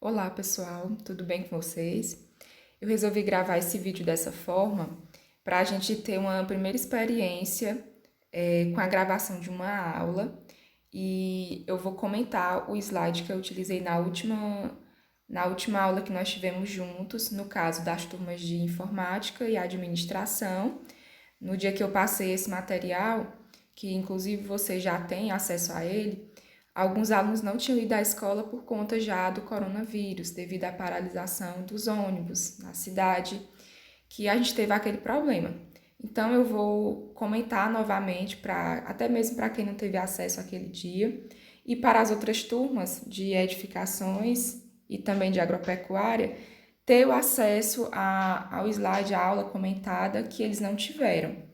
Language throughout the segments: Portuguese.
Olá pessoal, tudo bem com vocês? Eu resolvi gravar esse vídeo dessa forma para a gente ter uma primeira experiência com a gravação de uma aula e eu vou comentar o slide que eu utilizei na última aula que nós tivemos juntos, no caso das turmas de informática e administração. No dia que eu passei esse material, que inclusive você já tem acesso a ele, alguns alunos não tinham ido à escola por conta já do coronavírus, devido à paralisação dos ônibus na cidade, que a gente teve aquele problema. Então eu vou comentar novamente até mesmo para quem não teve acesso àquele dia e para as outras turmas de edificações e também de agropecuária ter o acesso ao slide, à aula comentada que eles não tiveram.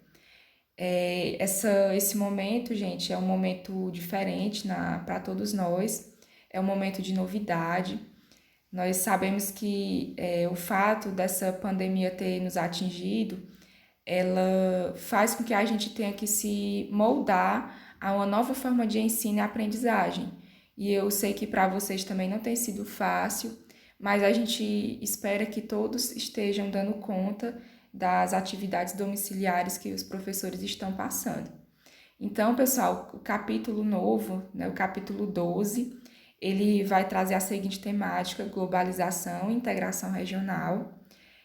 Esse momento, gente, é um momento diferente para todos nós, é um momento de novidade. Nós sabemos que o fato dessa pandemia ter nos atingido, ela faz com que a gente tenha que se moldar a uma nova forma de ensino e aprendizagem. E eu sei que para vocês também não tem sido fácil, mas a gente espera que todos estejam dando conta das atividades domiciliares que os professores estão passando. Então, pessoal, o capítulo novo, né, o capítulo 12, ele vai trazer a seguinte temática: globalização e integração regional.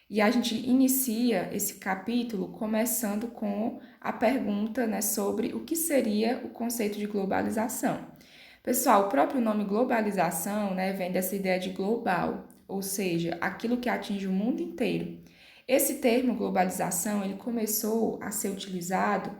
E a gente inicia esse capítulo começando com a pergunta, né, sobre o que seria o conceito de globalização. Pessoal, o próprio nome globalização, né, vem dessa ideia de global, ou seja, aquilo que atinge o mundo inteiro. Esse termo globalização, ele começou a ser utilizado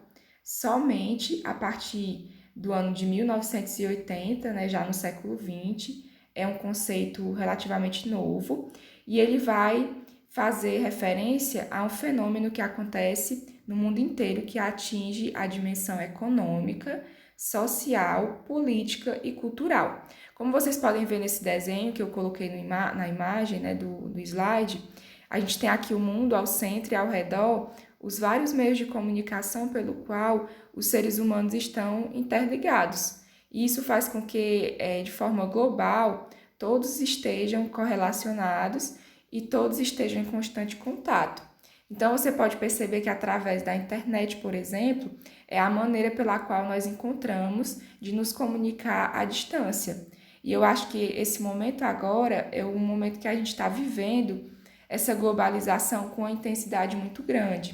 somente a partir do ano de 1980, né, já no século XX. É um conceito relativamente novo e ele vai fazer referência a um fenômeno que acontece no mundo inteiro, que atinge a dimensão econômica, social, política e cultural. Como vocês podem ver nesse desenho que eu coloquei na imagem, né, do slide, a gente tem aqui o mundo ao centro e ao redor os vários meios de comunicação pelo qual os seres humanos estão interligados. E isso faz com que, de forma global, todos estejam correlacionados e todos estejam em constante contato. Então, você pode perceber que através da internet, por exemplo, é a maneira pela qual nós encontramos de nos comunicar à distância. E eu acho que esse momento agora é o momento que a gente está vivendo essa globalização com uma intensidade muito grande.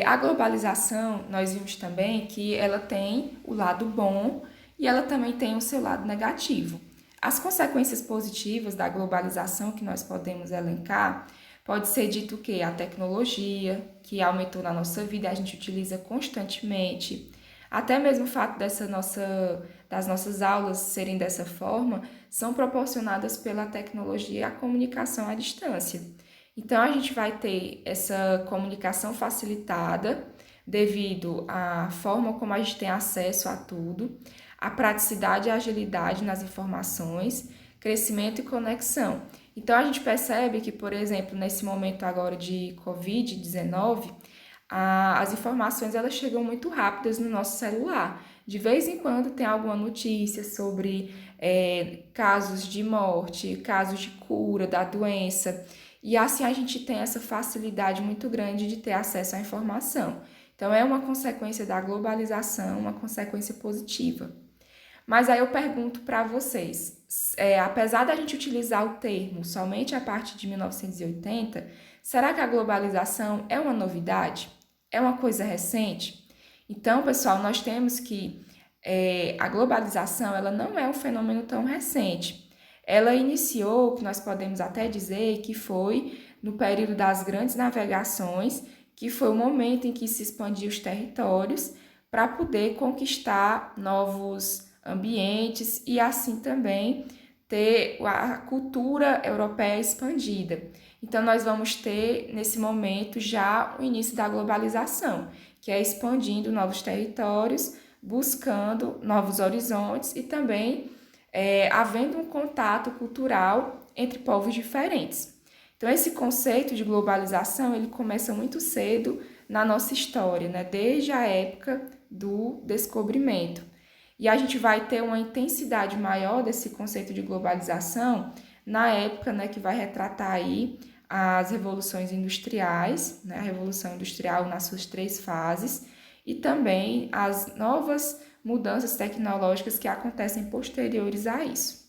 A globalização, nós vimos também que ela tem o lado bom e ela também tem o seu lado negativo. As consequências positivas da globalização que nós podemos elencar, pode ser dito que a tecnologia, que aumentou na nossa vida, a gente utiliza constantemente, até mesmo o fato das nossas aulas serem dessa forma, são proporcionadas pela tecnologia e a comunicação à distância. Então, a gente vai ter essa comunicação facilitada devido à forma como a gente tem acesso a tudo, a praticidade e a agilidade nas informações, crescimento e conexão. Então, a gente percebe que, por exemplo, nesse momento agora de Covid-19, as informações elas chegam muito rápidas no nosso celular. De vez em quando tem alguma notícia sobre casos de morte, casos de cura da doença. E assim a gente tem essa facilidade muito grande de ter acesso à informação. Então, é uma consequência da globalização, uma consequência positiva. Mas aí eu pergunto para vocês, apesar da gente utilizar o termo somente a partir de 1980, será que a globalização é uma novidade? É uma coisa recente? Então, pessoal, nós temos que a globalização ela não é um fenômeno tão recente. Ela iniciou, que nós podemos até dizer, que foi no período das grandes navegações, que foi o momento em que se expandiu os territórios para poder conquistar novos ambientes e assim também ter a cultura europeia expandida. Então, nós vamos ter, nesse momento, já o início da globalização, que é expandindo novos territórios, buscando novos horizontes e também havendo um contato cultural entre povos diferentes. Então, esse conceito de globalização, ele começa muito cedo na nossa história, né? Desde a época do descobrimento. E a gente vai ter uma intensidade maior desse conceito de globalização na época, né, que vai retratar aí as revoluções industriais, né, a Revolução Industrial nas suas 3 fases, e também as novas mudanças tecnológicas que acontecem posteriores a isso.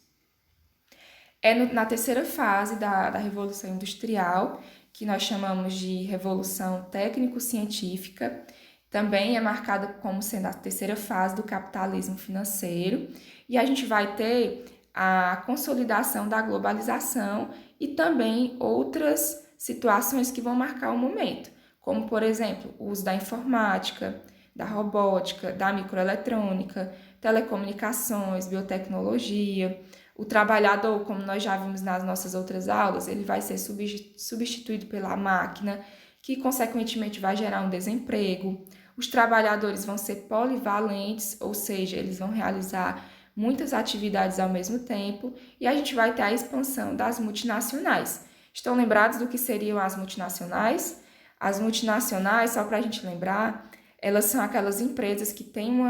É na terceira fase da Revolução Industrial, que nós chamamos de Revolução Técnico-Científica, também é marcada como sendo a terceira fase do capitalismo financeiro, e a gente vai ter a consolidação da globalização e também outras situações que vão marcar o momento, como, por exemplo, o uso da informática, da robótica, da microeletrônica, telecomunicações, biotecnologia. O trabalhador, como nós já vimos nas nossas outras aulas, ele vai ser substituído pela máquina, que consequentemente vai gerar um desemprego. Os trabalhadores vão ser polivalentes, ou seja, eles vão realizar muitas atividades ao mesmo tempo, e a gente vai ter a expansão das multinacionais. Estão lembrados do que seriam as multinacionais? As multinacionais, só para a gente lembrar, elas são aquelas empresas que têm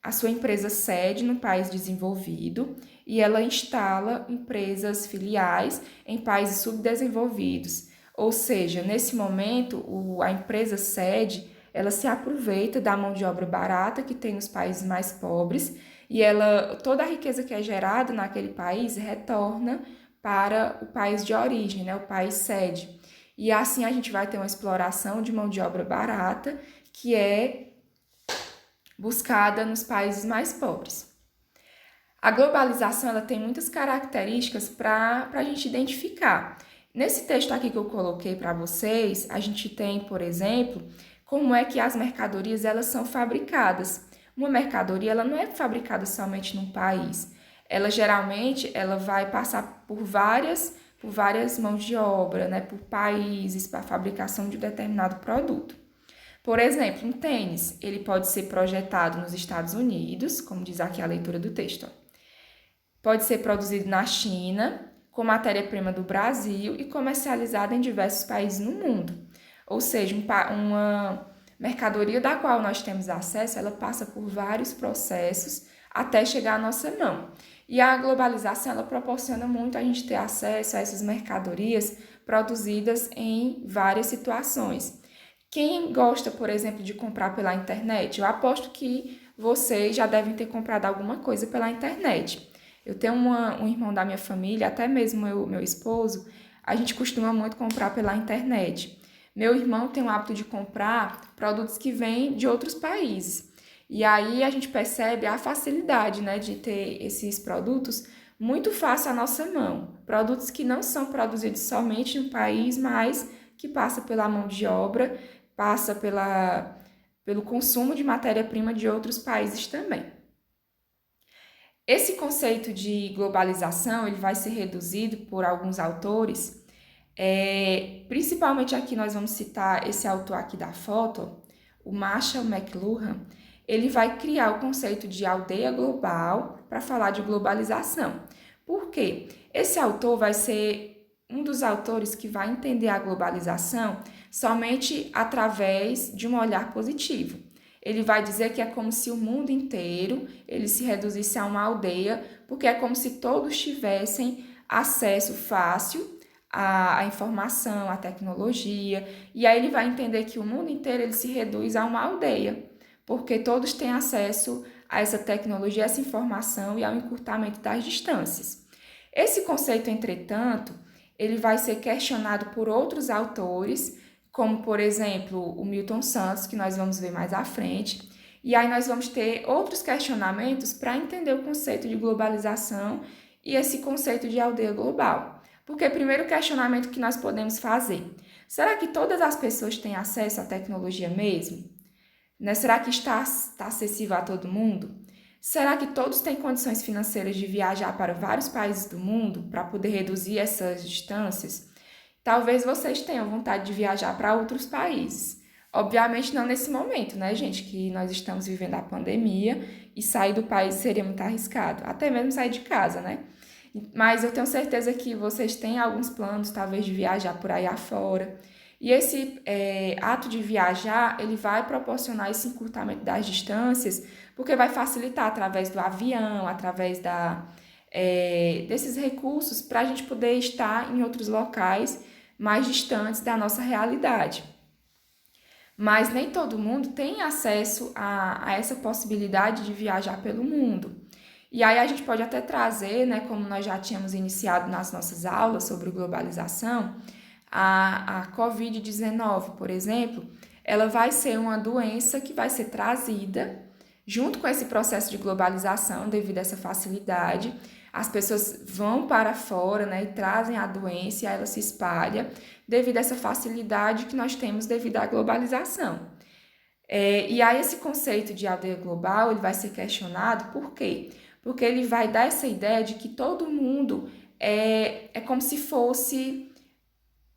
a sua empresa sede no país desenvolvido e ela instala empresas filiais em países subdesenvolvidos. Ou seja, nesse momento, a empresa sede, ela se aproveita da mão de obra barata que tem nos países mais pobres e toda a riqueza que é gerada naquele país retorna para o país de origem, né, o país sede. E assim a gente vai ter uma exploração de mão de obra barata que é buscada nos países mais pobres. A globalização ela tem muitas características para a gente identificar. Nesse texto aqui que eu coloquei para vocês, a gente tem, por exemplo, como é que as mercadorias elas são fabricadas. Uma mercadoria ela não é fabricada somente num país. Ela geralmente ela vai passar por várias mãos de obra, né, por países, para a fabricação de um determinado produto. Por exemplo, um tênis, ele pode ser projetado nos Estados Unidos, como diz aqui a leitura do texto. Pode ser produzido na China, com matéria-prima do Brasil e comercializado em diversos países no mundo. Ou seja, uma mercadoria da qual nós temos acesso, ela passa por vários processos até chegar à nossa mão. E a globalização, ela proporciona muito a gente ter acesso a essas mercadorias produzidas em várias situações. Quem gosta, por exemplo, de comprar pela internet, eu aposto que vocês já devem ter comprado alguma coisa pela internet. Eu tenho um irmão da minha família, até mesmo meu esposo, a gente costuma muito comprar pela internet. Meu irmão tem o hábito de comprar produtos que vêm de outros países. E aí a gente percebe a facilidade, né, de ter esses produtos muito fácil à nossa mão. Produtos que não são produzidos somente no país, mas que passam pela mão de obra, passa pelo consumo de matéria-prima de outros países também. Esse conceito de globalização ele vai ser reduzido por alguns autores, principalmente aqui nós vamos citar esse autor aqui da foto, o Marshall McLuhan. Ele vai criar o conceito de aldeia global para falar de globalização. Por quê? Esse autor vai ser um dos autores que vai entender a globalização somente através de um olhar positivo. Ele vai dizer que é como se o mundo inteiro ele se reduzisse a uma aldeia, porque é como se todos tivessem acesso fácil à informação, à tecnologia, e aí ele vai entender que o mundo inteiro ele se reduz a uma aldeia, porque todos têm acesso a essa tecnologia, a essa informação e ao encurtamento das distâncias. Esse conceito, entretanto, ele vai ser questionado por outros autores, como, por exemplo, o Milton Santos, que nós vamos ver mais à frente. E aí nós vamos ter outros questionamentos para entender o conceito de globalização e esse conceito de aldeia global. Porque o primeiro questionamento que nós podemos fazer, será que todas as pessoas têm acesso à tecnologia mesmo? Né? Será que está acessível a todo mundo? Será que todos têm condições financeiras de viajar para vários países do mundo para poder reduzir essas distâncias? Talvez vocês tenham vontade de viajar para outros países. Obviamente não nesse momento, né, gente, que nós estamos vivendo a pandemia e sair do país seria muito arriscado, até mesmo sair de casa, né? Mas eu tenho certeza que vocês têm alguns planos, talvez, de viajar por aí afora. E esse ato de viajar, ele vai proporcionar esse encurtamento das distâncias, porque vai facilitar através do avião, através desses recursos, para a gente poder estar em outros locais mais distantes da nossa realidade. Mas nem todo mundo tem acesso a essa possibilidade de viajar pelo mundo. E aí a gente pode até trazer, né, como nós já tínhamos iniciado nas nossas aulas sobre globalização, a Covid-19, por exemplo, ela vai ser uma doença que vai ser trazida junto com esse processo de globalização devido a essa facilidade. As pessoas vão para fora, né, e trazem a doença e aí ela se espalha devido a essa facilidade que nós temos devido à globalização. E aí esse conceito de aldeia global ele vai ser questionado por quê? Porque ele vai dar essa ideia de que todo mundo é como se fosse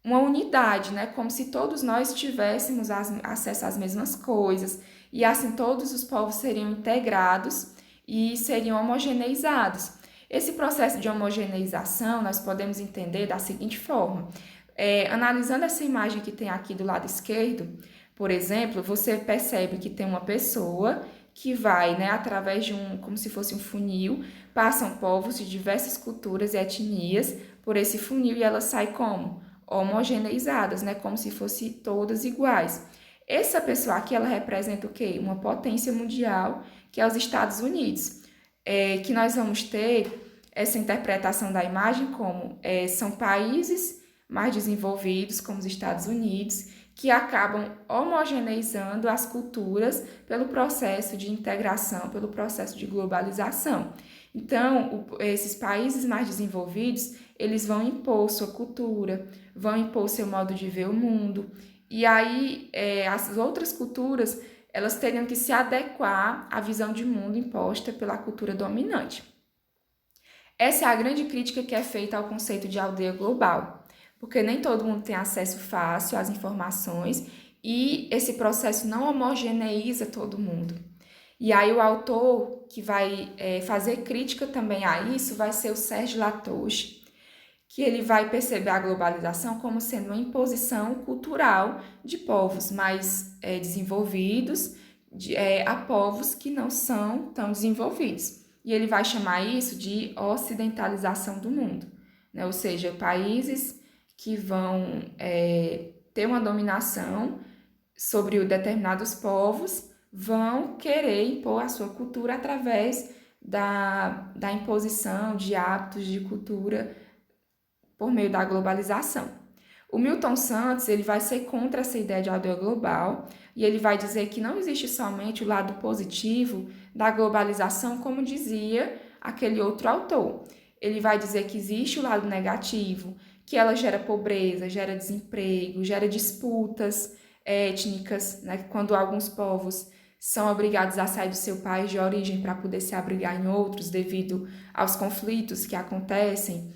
uma unidade, né? Como se todos nós tivéssemos acesso às mesmas coisas e assim todos os povos seriam integrados e seriam homogeneizados. Esse processo de homogeneização nós podemos entender da seguinte forma. Analisando essa imagem que tem aqui do lado esquerdo, por exemplo, você percebe que tem uma pessoa que vai, né, através de como se fosse um funil, passam povos de diversas culturas e etnias por esse funil e ela sai como? Homogeneizadas, né, como se fossem todas iguais. Essa pessoa aqui, ela representa o quê? Uma potência mundial, que é os Estados Unidos, que nós vamos ter essa interpretação da imagem como são países mais desenvolvidos, como os Estados Unidos, que acabam homogeneizando as culturas pelo processo de integração, pelo processo de globalização. Então, esses países mais desenvolvidos, eles vão impor sua cultura, vão impor seu modo de ver o mundo, e aí as outras culturas, elas teriam que se adequar à visão de mundo imposta pela cultura dominante. Essa é a grande crítica que é feita ao conceito de aldeia global, porque nem todo mundo tem acesso fácil às informações e esse processo não homogeneiza todo mundo. E aí o autor que vai fazer crítica também a isso vai ser o Serge Latouche, que ele vai perceber a globalização como sendo uma imposição cultural de povos mais desenvolvidos a povos que não são tão desenvolvidos. E ele vai chamar isso de ocidentalização do mundo, né? Ou seja, países que vão ter uma dominação sobre determinados povos vão querer impor a sua cultura através da imposição de hábitos de cultura por meio da globalização. O Milton Santos ele vai ser contra essa ideia de aldeia global e ele vai dizer que não existe somente o lado positivo da globalização, como dizia aquele outro autor. Ele vai dizer que existe o lado negativo, que ela gera pobreza, gera desemprego, gera disputas étnicas, né? Quando alguns povos são obrigados a sair do seu país de origem para poder se abrigar em outros devido aos conflitos que acontecem.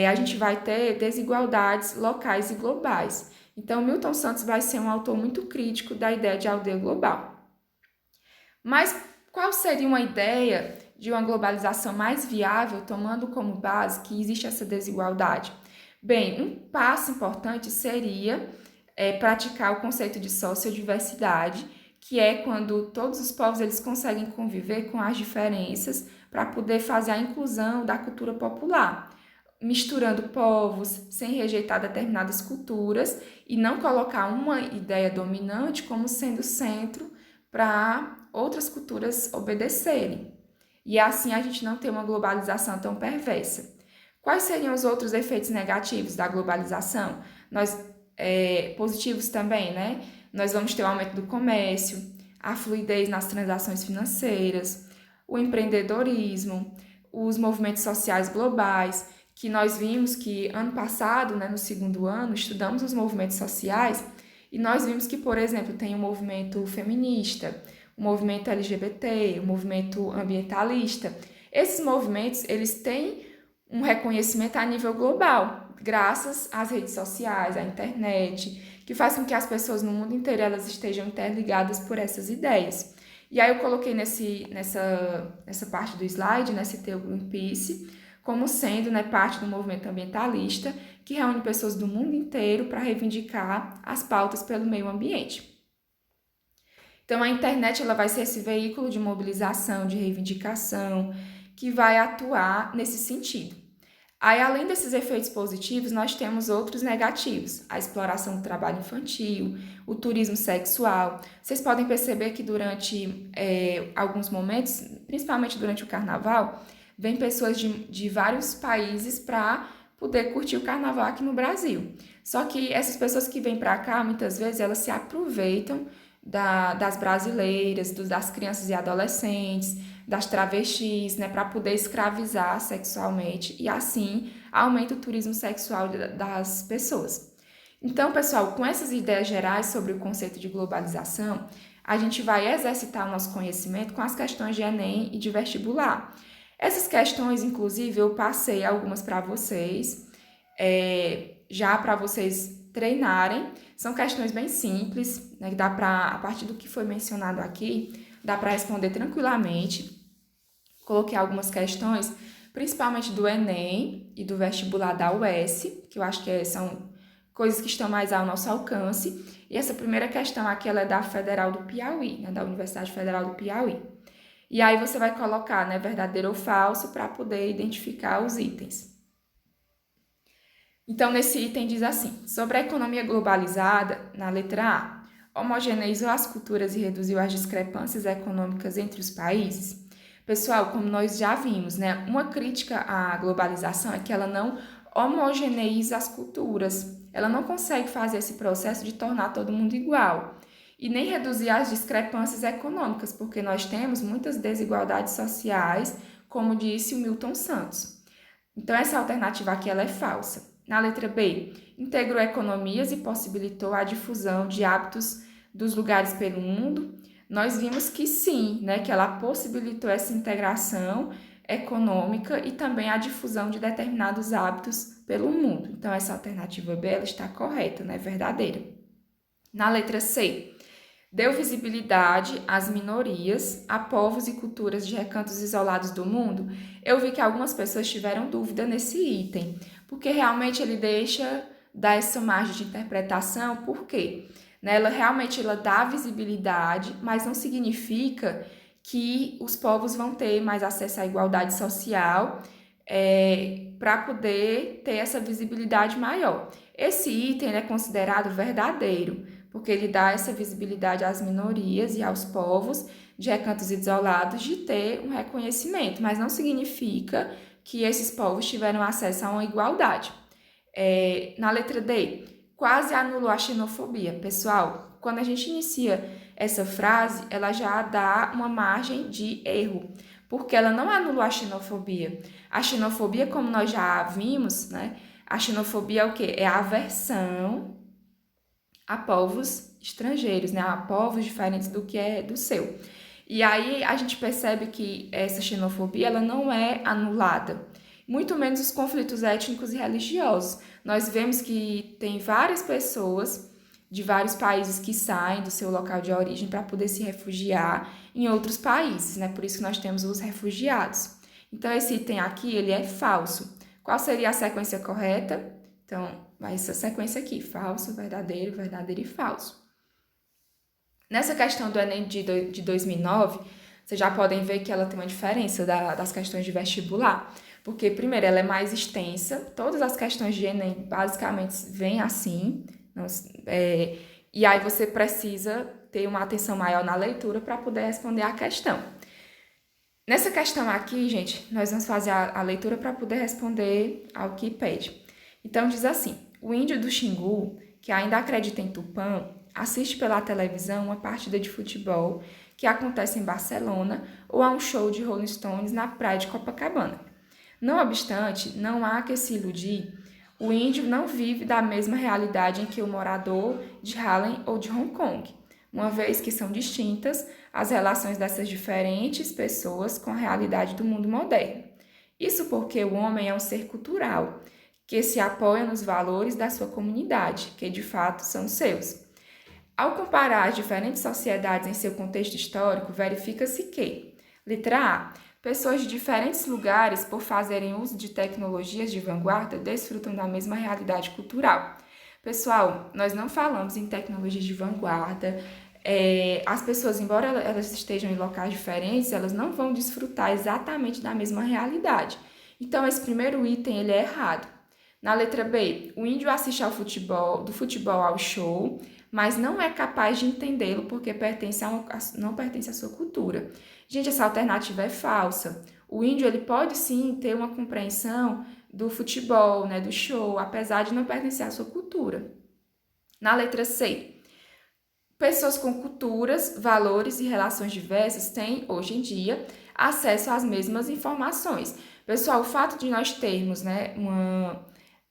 A gente vai ter desigualdades locais e globais. Então, Milton Santos vai ser um autor muito crítico da ideia de aldeia global. Mas qual seria uma ideia de uma globalização mais viável, tomando como base que existe essa desigualdade? Bem, um passo importante seria praticar o conceito de sociodiversidade, que é quando todos os povos eles conseguem conviver com as diferenças para poder fazer a inclusão da cultura popular, misturando povos, sem rejeitar determinadas culturas e não colocar uma ideia dominante como sendo centro para outras culturas obedecerem. E assim a gente não tem uma globalização tão perversa. Quais seriam os outros efeitos negativos da globalização? Positivos também, né? Nós vamos ter o aumento do comércio, a fluidez nas transações financeiras, o empreendedorismo, os movimentos sociais globais, que nós vimos que ano passado, né, no segundo ano, estudamos os movimentos sociais e nós vimos que, por exemplo, tem o movimento feminista, o movimento LGBT, o movimento ambientalista. Esses movimentos, eles têm um reconhecimento a nível global, graças às redes sociais, à internet, que faz com que as pessoas no mundo inteiro elas estejam interligadas por essas ideias. E aí eu coloquei nessa parte do slide, né, citei o Greenpeace, como sendo, né, parte do movimento ambientalista que reúne pessoas do mundo inteiro para reivindicar as pautas pelo meio ambiente. Então, a internet ela vai ser esse veículo de mobilização, de reivindicação, que vai atuar nesse sentido. Aí, além desses efeitos positivos, nós temos outros negativos. A exploração do trabalho infantil, o turismo sexual. Vocês podem perceber que durante alguns momentos, principalmente durante o carnaval, vem pessoas de vários países para poder curtir o carnaval aqui no Brasil. Só que essas pessoas que vêm para cá, muitas vezes, elas se aproveitam das brasileiras, das crianças e adolescentes, das travestis, né, para poder escravizar sexualmente e assim aumenta o turismo sexual das pessoas. Então, pessoal, com essas ideias gerais sobre o conceito de globalização, a gente vai exercitar o nosso conhecimento com as questões de Enem e de vestibular. Essas questões, inclusive, eu passei algumas para vocês, já para vocês treinarem. São questões bem simples, né, que dá para, a partir do que foi mencionado aqui, dá para responder tranquilamente. Coloquei algumas questões, principalmente do Enem e do vestibular da UES, que eu acho que são coisas que estão mais ao nosso alcance. E essa primeira questão aqui, ela é da Federal do Piauí, né, da Universidade Federal do Piauí. E aí você vai colocar, né, verdadeiro ou falso para poder identificar os itens. Então, nesse item diz assim: sobre a economia globalizada, na letra A, homogeneizou as culturas e reduziu as discrepâncias econômicas entre os países. Pessoal, como nós já vimos, né, uma crítica à globalização é que ela não homogeneiza as culturas. Ela não consegue fazer esse processo de tornar todo mundo igual. E nem reduzir as discrepâncias econômicas, porque nós temos muitas desigualdades sociais, como disse o Milton Santos. Então, essa alternativa aqui ela é falsa. Na letra B, integrou economias e possibilitou a difusão de hábitos dos lugares pelo mundo. Nós vimos que sim, né, que ela possibilitou essa integração econômica e também a difusão de determinados hábitos pelo mundo. Então, essa alternativa B ela está correta, né, verdadeira. Na letra C, deu visibilidade às minorias, a povos e culturas de recantos isolados do mundo. Eu vi que algumas pessoas tiveram dúvida nesse item, porque realmente ele dá essa margem de interpretação, por quê? Ela realmente dá visibilidade, mas não significa que os povos vão ter mais acesso à igualdade social para poder ter essa visibilidade maior. Esse item é considerado verdadeiro, porque ele dá essa visibilidade às minorias e aos povos de recantos isolados de ter um reconhecimento, mas não significa que esses povos tiveram acesso a uma igualdade. Na letra D, quase anulou a xenofobia. Pessoal, quando a gente inicia essa frase, ela já dá uma margem de erro, porque ela não anulou a xenofobia. A xenofobia, como nós já vimos, né? A xenofobia é o quê? É a aversão a povos estrangeiros, né? A povos diferentes do que é do seu. E aí a gente percebe que essa xenofobia ela não é anulada, muito menos os conflitos étnicos e religiosos. Nós vemos que tem várias pessoas de vários países que saem do seu local de origem para poder se refugiar em outros países, né? Por isso que nós temos os refugiados. Então, esse item aqui, ele é falso. Qual seria a sequência correta? Então, vai essa sequência aqui, falso, verdadeiro, verdadeiro e falso. Nessa questão do Enem de 2009, vocês já podem ver que ela tem uma diferença das questões de vestibular, porque, primeiro, ela é mais extensa, todas as questões de Enem basicamente vêm assim, e aí você precisa ter uma atenção maior na leitura para poder responder a questão. Nessa questão aqui, gente, nós vamos fazer a leitura para poder responder ao que pede. Então, diz assim: o índio do Xingu, que ainda acredita em Tupã, assiste pela televisão uma partida de futebol que acontece em Barcelona ou a um show de Rolling Stones na praia de Copacabana. Não obstante, não há que se iludir, o índio não vive da mesma realidade em que o morador de Harlem ou de Hong Kong, uma vez que são distintas as relações dessas diferentes pessoas com a realidade do mundo moderno. Isso porque o homem é um ser cultural, que se apoia nos valores da sua comunidade, que de fato são seus. Ao comparar as diferentes sociedades em seu contexto histórico, verifica-se que, letra A, Pessoas de diferentes lugares, por fazerem uso de tecnologias de vanguarda, desfrutam da mesma realidade cultural. Pessoal, nós não falamos em tecnologias de vanguarda. As pessoas, embora elas estejam em locais diferentes, elas não vão desfrutar exatamente da mesma realidade. Então, esse primeiro item ele é errado. Na letra B, o índio assiste ao futebol, do futebol ao show, mas não é capaz de entendê-lo porque não pertence à sua cultura. Gente, essa alternativa é falsa. O índio ele pode sim ter uma compreensão do futebol, né, do show, apesar de não pertencer à sua cultura. Na letra C, pessoas com culturas, valores e relações diversas têm, hoje em dia, acesso às mesmas informações. Pessoal, o fato de nós termos, né,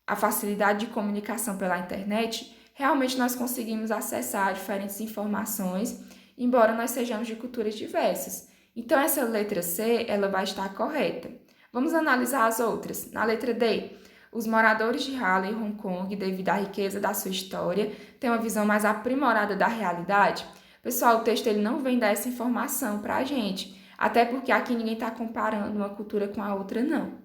a facilidade de comunicação pela internet, realmente nós conseguimos acessar diferentes informações, embora nós sejamos de culturas diversas. Então, essa letra C, ela vai estar correta. Vamos analisar as outras. Na letra D, os moradores de Harlem, Hong Kong, devido à riqueza da sua história, têm uma visão mais aprimorada da realidade. Pessoal, o texto ele não vem dar essa informação para a gente, até porque aqui ninguém está comparando uma cultura com a outra, não.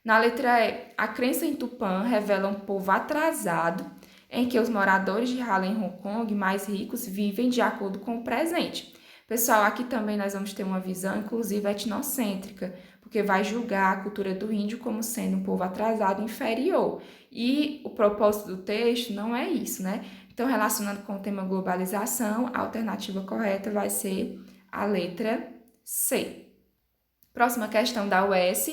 Na letra E, a crença em Tupã revela um povo atrasado, em que os moradores de Harlem e Hong Kong mais ricos vivem de acordo com o presente. Pessoal, aqui também nós vamos ter uma visão, inclusive, etnocêntrica, porque vai julgar a cultura do índio como sendo um povo atrasado e inferior. E o propósito do texto não é isso, né? Então, relacionando com o tema globalização, a alternativa correta vai ser a letra C. Próxima questão da UES,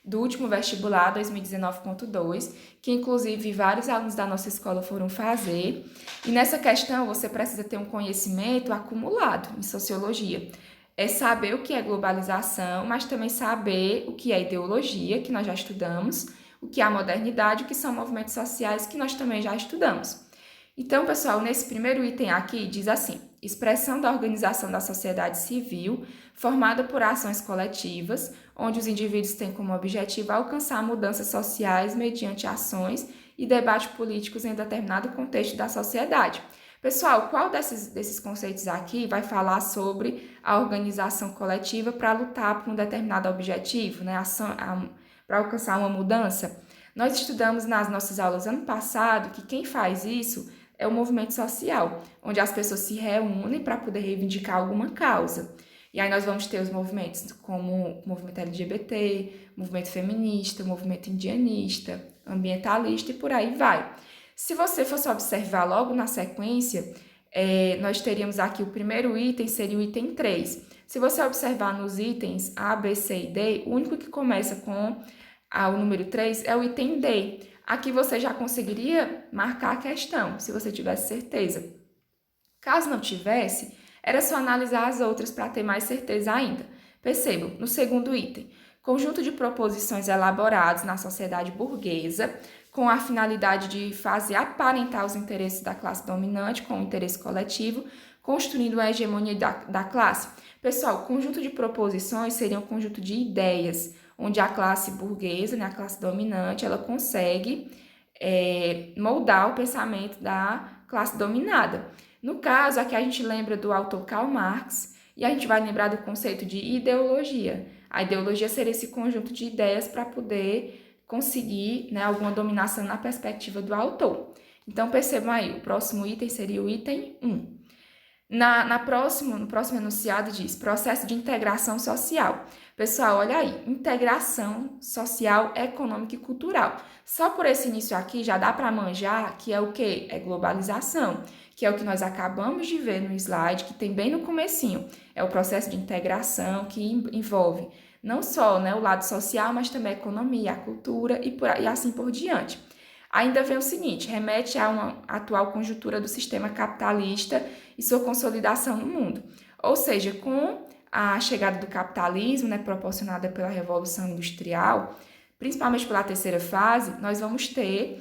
do último vestibular 2019.2, que inclusive vários alunos da nossa escola foram fazer. E nessa questão você precisa ter um conhecimento acumulado em sociologia. É saber o que é globalização, mas também saber o que é ideologia, que nós já estudamos, o que é a modernidade, o que são movimentos sociais, que nós também já estudamos. Então, pessoal, nesse primeiro item aqui diz assim: expressão da organização da sociedade civil formada por ações coletivas, onde os indivíduos têm como objetivo alcançar mudanças sociais mediante ações e debates políticos em determinado contexto da sociedade. Pessoal, qual desses conceitos aqui vai falar sobre a organização coletiva para lutar por um determinado objetivo, né? Para alcançar uma mudança? Nós estudamos nas nossas aulas ano passado que quem faz isso é o movimento social, onde as pessoas se reúnem para poder reivindicar alguma causa. E aí nós vamos ter os movimentos como o movimento LGBT, movimento feminista, movimento indianista, ambientalista e por aí vai. Se você fosse observar logo na sequência, nós teríamos aqui o primeiro item, seria o item 3. Se você observar nos itens A, B, C e D, o único que começa com o número 3 é o item D. Aqui você já conseguiria marcar a questão, se você tivesse certeza. Caso não tivesse, era só analisar as outras para ter mais certeza ainda. Percebam, no segundo item, conjunto de proposições elaborados na sociedade burguesa com a finalidade de fazer aparentar os interesses da classe dominante com o interesse coletivo, construindo a hegemonia da classe. Pessoal, conjunto de proposições seria um conjunto de ideias, onde a classe burguesa, né, a classe dominante, ela consegue moldar o pensamento da classe dominada. No caso, aqui a gente lembra do autor Karl Marx e a gente vai lembrar do conceito de ideologia. A ideologia seria esse conjunto de ideias para poder conseguir, né, alguma dominação na perspectiva do autor. Então, percebam aí, o próximo item seria o item 1. No próximo enunciado diz processo de integração social. Pessoal, olha aí, integração social, econômica e cultural. Só por esse início aqui já dá para manjar que é o quê? É globalização, que é o que nós acabamos de ver no slide, que tem bem no comecinho. É o processo de integração que envolve não só, né, o lado social, mas também a economia, a cultura e assim por diante. Ainda vem o seguinte, remete a uma atual conjuntura do sistema capitalista e sua consolidação no mundo. Ou seja, com a chegada do capitalismo, né, proporcionada pela Revolução Industrial, principalmente pela terceira fase, nós vamos ter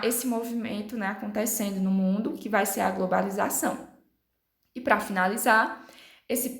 esse movimento, né, acontecendo no mundo, que vai ser a globalização. E para finalizar,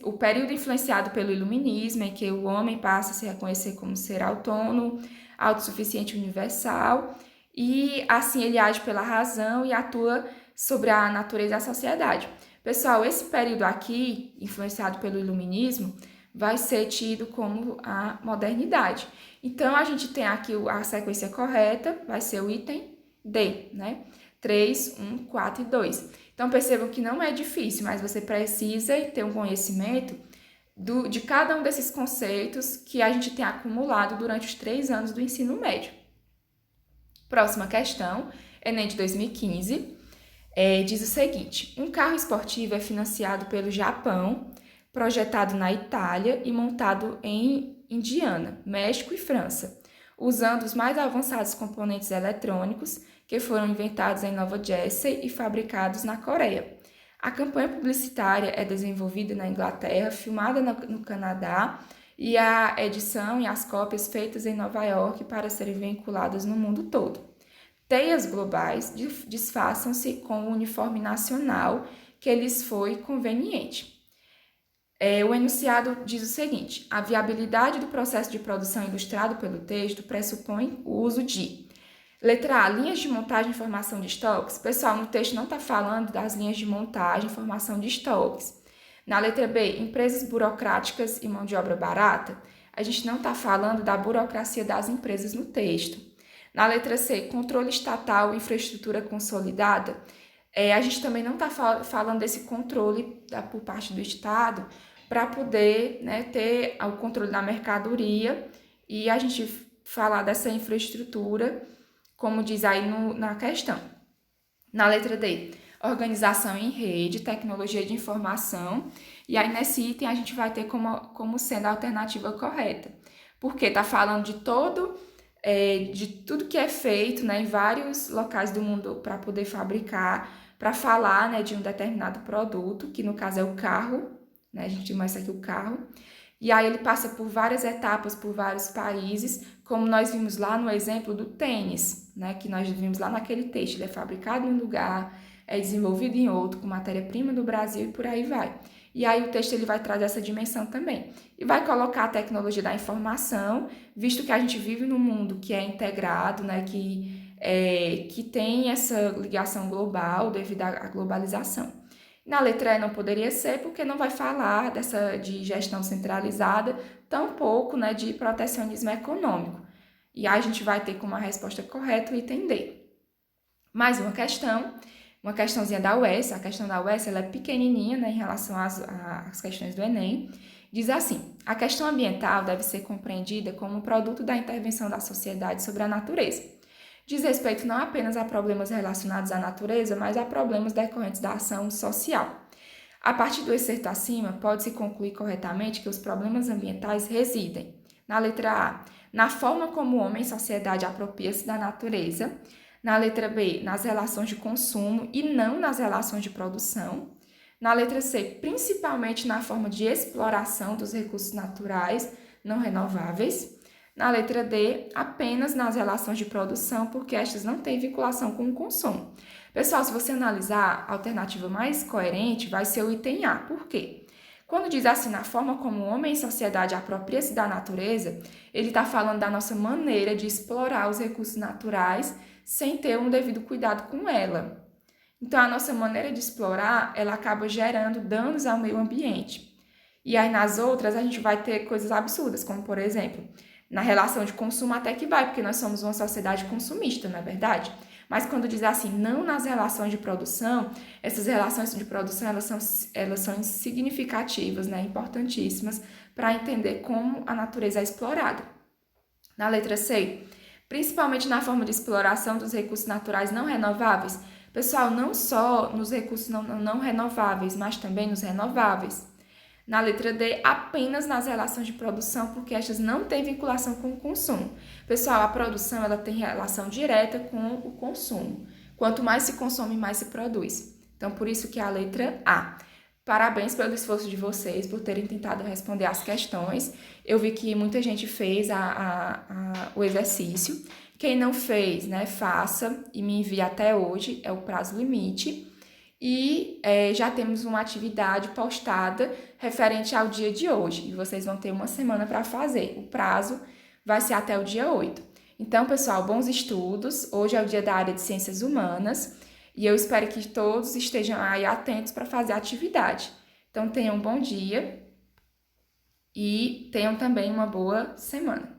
o período influenciado pelo iluminismo, em que o homem passa a se reconhecer como ser autônomo, autossuficiente universal, e assim ele age pela razão e atua sobre a natureza da sociedade. Pessoal, esse período aqui, influenciado pelo iluminismo, vai ser tido como a modernidade. Então, a gente tem aqui a sequência correta, vai ser o item D, né? 3, 1, 4 e 2. Então, percebam que não é difícil, mas você precisa ter um conhecimento de cada um desses conceitos que a gente tem acumulado durante os 3 anos do ensino médio. Próxima questão, Enem de 2015, diz o seguinte: um carro esportivo é financiado pelo Japão, projetado na Itália e montado em Indiana, México e França, usando os mais avançados componentes eletrônicos que foram inventados em Nova Jersey e fabricados na Coreia. A campanha publicitária é desenvolvida na Inglaterra, filmada no Canadá, e a edição e as cópias feitas em Nova York para serem vinculadas no mundo todo. Teias globais disfarçam-se com o uniforme nacional que lhes foi conveniente. O enunciado diz o seguinte: a viabilidade do processo de produção ilustrado pelo texto pressupõe o uso de letra A, linhas de montagem e formação de estoques. Pessoal, no texto não está falando das linhas de montagem e formação de estoques. Na letra B, empresas burocráticas e mão de obra barata. A gente não está falando da burocracia das empresas no texto. Na letra C, controle estatal e infraestrutura consolidada. A gente também não está falando desse controle por parte do Estado para poder, né, ter o controle da mercadoria e a gente falar dessa infraestrutura, como diz aí na questão. Na letra D, organização em rede, tecnologia de informação, e aí nesse item a gente vai ter como sendo a alternativa correta, porque está falando de tudo que é feito, né, em vários locais do mundo para poder fabricar, para falar, né, de um determinado produto, que no caso é o carro, né, a gente começa aqui o carro, e aí ele passa por várias etapas, por vários países, como nós vimos lá no exemplo do tênis, né, que nós vimos lá naquele texto. Ele é fabricado em um lugar, é desenvolvido em outro, com matéria-prima do Brasil e por aí vai. E aí o texto ele vai trazer essa dimensão também. E vai colocar a tecnologia da informação, visto que a gente vive num mundo que é integrado, né, que tem essa ligação global devido à globalização. Na letra E não poderia ser, porque não vai falar de gestão centralizada, tampouco, né, de protecionismo econômico. E aí a gente vai ter como a resposta correta o item D. Mais uma questãozinha da UES. A questão da UES ela é pequenininha, né, em relação às questões do Enem. Diz assim: a questão ambiental deve ser compreendida como um produto da intervenção da sociedade sobre a natureza. Diz respeito não apenas a problemas relacionados à natureza, mas a problemas decorrentes da ação social. A partir do excerto acima, pode-se concluir corretamente que os problemas ambientais residem, na letra A, na forma como o homem e a sociedade apropria-se da natureza, na letra B, nas relações de consumo e não nas relações de produção, na letra C, principalmente na forma de exploração dos recursos naturais não renováveis, na letra D, apenas nas relações de produção, porque estas não têm vinculação com o consumo. Pessoal, se você analisar, a alternativa mais coerente vai ser o item A. Por quê? Quando diz assim, na forma como o homem e a sociedade apropria-se da natureza, ele está falando da nossa maneira de explorar os recursos naturais sem ter um devido cuidado com ela. Então, a nossa maneira de explorar, ela acaba gerando danos ao meio ambiente. E aí, nas outras, a gente vai ter coisas absurdas, como, por exemplo, na relação de consumo até que vai, porque nós somos uma sociedade consumista, não é verdade? Mas quando diz assim, não nas relações de produção, essas relações de produção, elas são significativas, né, importantíssimas para entender como a natureza é explorada. Na letra C, principalmente na forma de exploração dos recursos naturais não renováveis, pessoal, não só nos recursos não renováveis, mas também nos renováveis. Na letra D, apenas nas relações de produção, porque estas não têm vinculação com o consumo. Pessoal, a produção ela tem relação direta com o consumo. Quanto mais se consome, mais se produz. Então, por isso que é a letra A. Parabéns pelo esforço de vocês, por terem tentado responder as questões. Eu vi que muita gente fez o exercício. Quem não fez, né, faça e me envie até hoje, é o prazo limite. E já temos uma atividade postada referente ao dia de hoje. E vocês vão ter uma semana para fazer. O prazo vai ser até o dia 8. Então, pessoal, bons estudos. Hoje é o dia da área de Ciências Humanas. E eu espero que todos estejam aí atentos para fazer a atividade. Então, tenham um bom dia e tenham também uma boa semana.